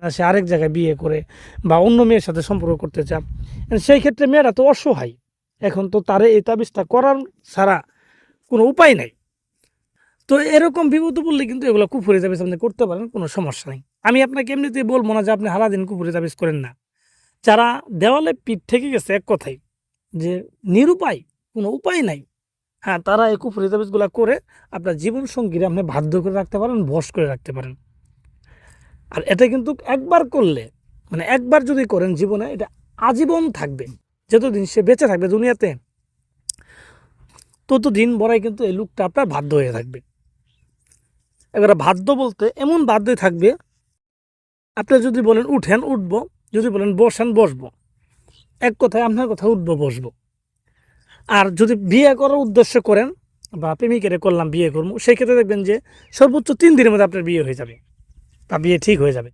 সে আরেক জায়গায় বিয়ে করে বা অন্য মেয়ের সাথে সম্পর্ক করতে চায়, সেই ক্ষেত্রে মেয়েরা তো অসহায়। এখন তো তারে এই তাবিজটা করার ছাড়া কোনো উপায় নাই। তো এরকম বিপদে পড়লে কিন্তু এগুলো কুফরি তাবিজ আপনি করতে পারেন, কোনো সমস্যা নেই। আমি আপনাকে এমনিতেই বলবো না যে আপনি সারাদিন কুফরি তাবিজ করেন না। যারা দেওয়ালে পিঠ থেকে গেছে এক কথায়, যে নিরুপায়, কোনো উপায় নাই, হ্যাঁ, তারা এই কুফরি তাবিজগুলো করে আপনার জীবন সঙ্গীরা আপনি বাধ্য করে রাখতে পারেন, বশ করে রাখতে পারেন। আর এটা কিন্তু একবার করলে, মানে একবার যদি করেন জীবনে, এটা আজীবন থাকবে। যতদিন সে বেঁচে থাকবে দুনিয়াতে, ততদিন বড়াই কিন্তু এই লোকটা আপনার বাধ্য হয়ে থাকবে। এবারে বাধ্য বলতে এমন বাধ্যই থাকবে, আপনি যদি বলেন উঠেন উঠবো, যদি বলেন বসেন বসবো, এক কথায় আপনার কথা উঠবো বসবো। আর যদি বিয়ে করার উদ্দেশ্য করেন বা প্রেমিকেরে করলাম বিয়ে করবো, সেই ক্ষেত্রে দেখবেন যে সর্বোচ্চ 3 দিনের মধ্যে আপনার বিয়ে হয়ে যাবে বা বিয়ে ঠিক হয়ে যাবে।